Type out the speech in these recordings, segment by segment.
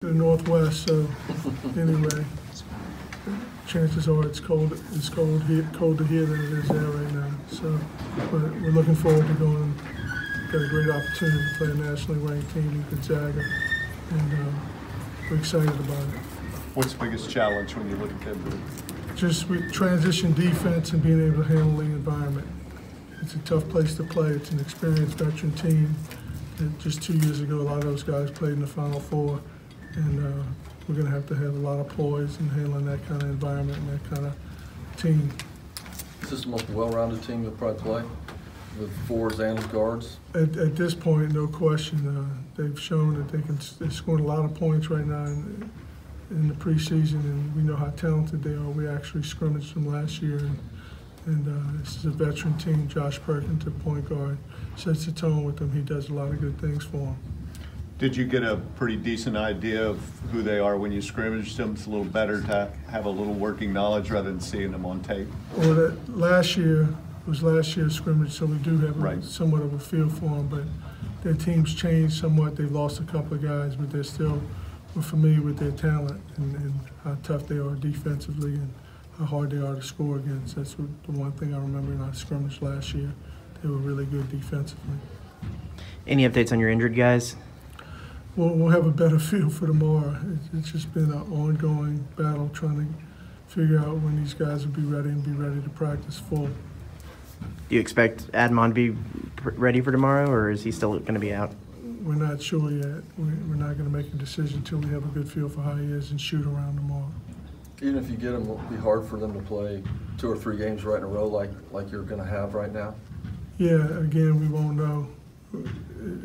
the Northwest, so anyway, chances are it's colder here than it is there right now. So, but we're looking forward to going. Got a great opportunity to play a nationally ranked team in Gonzaga, and we're excited about it. What's the biggest challenge when you look at them? Just with transition defense and being able to handle the environment. It's a tough place to play. It's an experienced veteran team. Just 2 years ago, a lot of those guys played in the Final Four, and we're going to have a lot of poise in handling that kind of environment and that kind of team. Is this the most well-rounded team you'll probably play, with fours and guards? At this point, no question. They've shown that they're scoring a lot of points right now in the preseason, and we know how talented they are. We actually scrimmaged them last year, and this is a veteran team. Josh Perkins, the point guard, sets the tone with them. He does a lot of good things for them. Did you get a pretty decent idea of who they are when you scrimmaged them? It's a little better to have a little working knowledge rather than seeing them on tape. Well, last year's scrimmage, so we do have somewhat of a feel for them, but their team's changed somewhat. They've lost a couple of guys, but we're familiar with their talent and how tough they are defensively and how hard they are to score against. That's the one thing I remember in our scrimmage last year. They were really good defensively. Any updates on your injured guys? We'll have a better feel for tomorrow. It's just been an ongoing battle trying to figure out when these guys will be ready and be ready to practice full. Do you expect Admon to be ready for tomorrow, or is he still going to be out? We're not sure yet. We're not going to make a decision until we have a good feel for how he is and shoot around tomorrow. Even if you get them, will it be hard for them to play 2 or 3 games right in a row like you're going to have right now? Yeah, again, we won't know.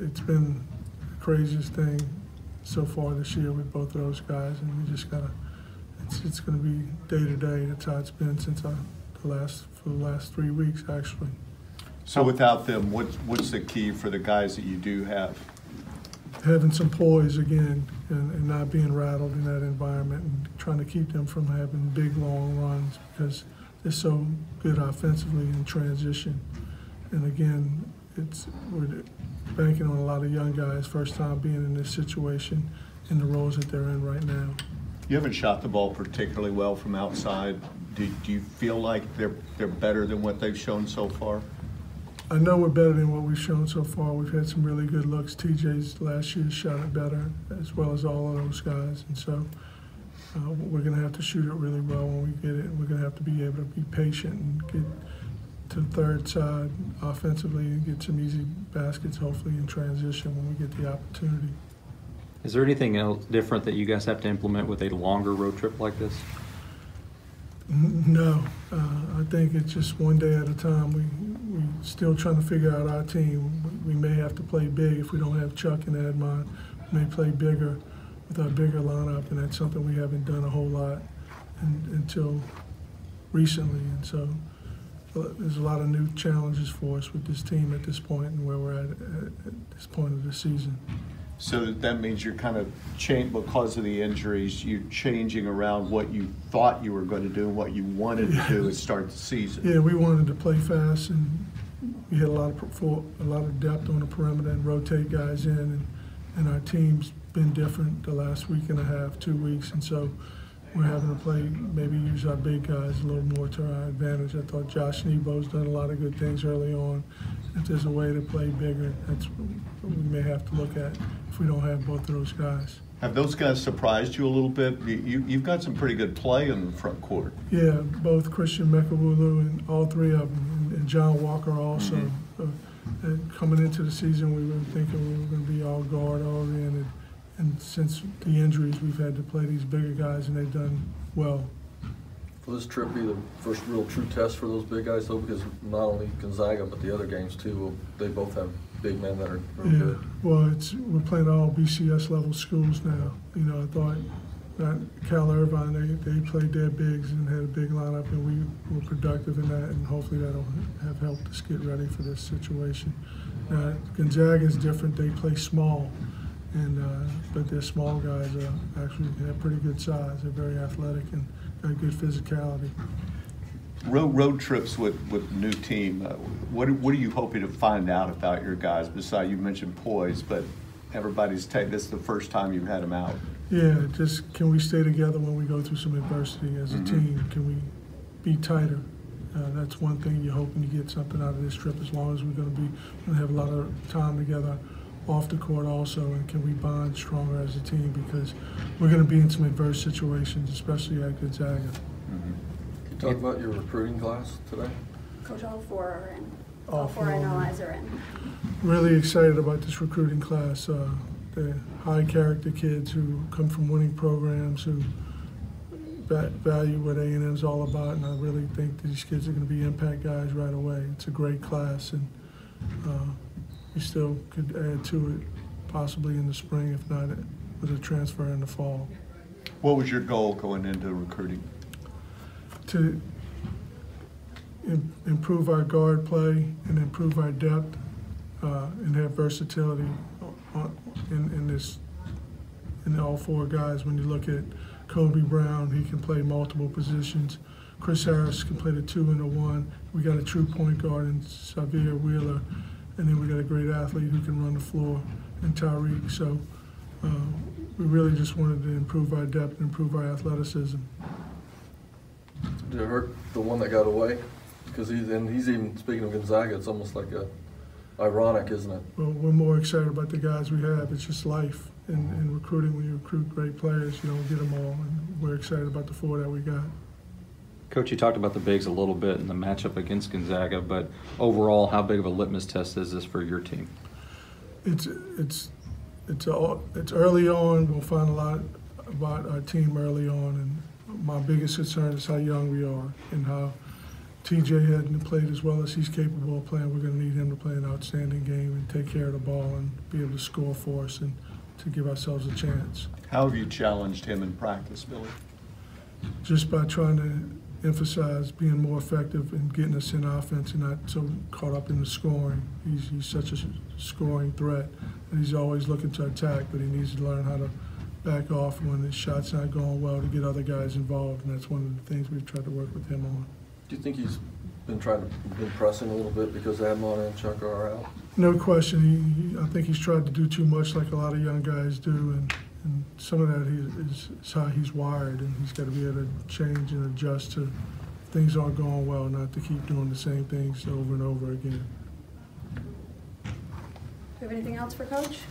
It's been the craziest thing so far this year with both of those guys, and we just gotta. It's going to be day to day. That's how it's been since for the last 3 weeks, actually. So without them, what's the key for the guys that you do have? Having some poise again and not being rattled in that environment and trying to keep them from having big, long runs because they're so good offensively in transition. And again, we're banking on a lot of young guys, first time being in this situation in the roles that they're in right now. You haven't shot the ball particularly well from outside. Do you feel like they're better than what they've shown so far? I know we're better than what we've shown so far. We've had some really good looks. TJ's last year shot it better, as well as all of those guys. And so we're going to have to shoot it really well when we get it. We're going to have to be able to be patient and get to the third side offensively and get some easy baskets, hopefully, in transition when we get the opportunity. Is there anything else different that you guys have to implement with a longer road trip like this? No, I think it's just one day at a time. We're still trying to figure out our team. We may have to play big if we don't have Chuck and Admon. We may play bigger with our bigger lineup, and that's something we haven't done a whole lot until recently. And so there's a lot of new challenges for us with this team at this point and where we're at this point of the season. So that means you're kind of because of the injuries, you're changing around what you thought you were going to do and what you wanted to do to start the season. Yeah, we wanted to play fast, and we had a lot of depth on the perimeter and rotate guys in, and our team's been different the last week and a half, 2 weeks, and so we're having to maybe use our big guys a little more to our advantage. I thought Josh Nebo's done a lot of good things early on. If there's a way to play bigger, that's what we may have to look at if we don't have both of those guys. Have those guys surprised you a little bit? You've got some pretty good play in the front court. Yeah, both Christian Mekawulu and all 3 of them, and John Walker also. Coming into the season, we were thinking we were going to be all guard oriented. And since the injuries, we've had to play these bigger guys, and they've done well. Will this trip be the first real true test for those big guys, though? Because not only Gonzaga, but the other games, too, they both have big men that are good. Well, we're playing all BCS level schools now. You know, I thought Cal Irvine, they played their bigs and had a big lineup, and we were productive in that, and hopefully that'll have helped us get ready for this situation. Gonzaga is different. They play small. But their small guys actually have pretty good size. They're very athletic and got good physicality. Road trips with a new team, what are you hoping to find out about your guys? Besides, you mentioned poise, but everybody's this is the first time you've had him out. Yeah, just can we stay together when we go through some adversity as a team? Can we be tighter? That's one thing you're hoping to get something out of this trip, as long as we're going to have a lot of time together off the court also, and can we bond stronger as a team, because we're going to be in some adverse situations, especially at Gonzaga. Can you talk about your recruiting class today? Coach, all four are in. All All four four. NLIs are in. Really excited about this recruiting class. They're high character kids who come from winning programs, who value what A&M is all about, and I really think these kids are going to be impact guys right away. It's a great class, and we still could add to it possibly in the spring, if not with a transfer in the fall. What was your goal going into recruiting? To improve our guard play and improve our depth and have versatility in all four guys. When you look at Kobe Brown, he can play multiple positions. Chris Harris can play the 2 and the 1. We got a true point guard in Xavier Wheeler, and then we got a great athlete who can run the floor in Tyreek. So we really just wanted to improve our depth and improve our athleticism. Did it hurt the one that got away? Because he's even, speaking of Gonzaga, it's almost like ironic, isn't it? Well, we're more excited about the guys we have. It's just life in recruiting. When you recruit great players, you don't get them all, and we're excited about the 4 that we got. Coach, you talked about the bigs a little bit in the matchup against Gonzaga, but overall, how big of a litmus test is this for your team? It's early on. We'll find a lot about our team early on, and my biggest concern is how young we are and how TJ hadn't played as well as he's capable of playing. We're going to need him to play an outstanding game and take care of the ball and be able to score for us and to give ourselves a chance. How have you challenged him in practice, Billy? Just by trying to emphasize being more effective and getting us in offense and not so caught up in the scoring. He's such a scoring threat, and he's always looking to attack, but he needs to learn how to back off when his shot's not going well to get other guys involved, and that's one of the things we've tried to work with him on. Do you think he's been pressing a little bit because Admon and Chuck are out? No question. I think he's tried to do too much like a lot of young guys do, and some of that is how he's wired, and he's got to be able to change and adjust to things aren't going well, not to keep doing the same things over and over again. Do you have anything else for Coach?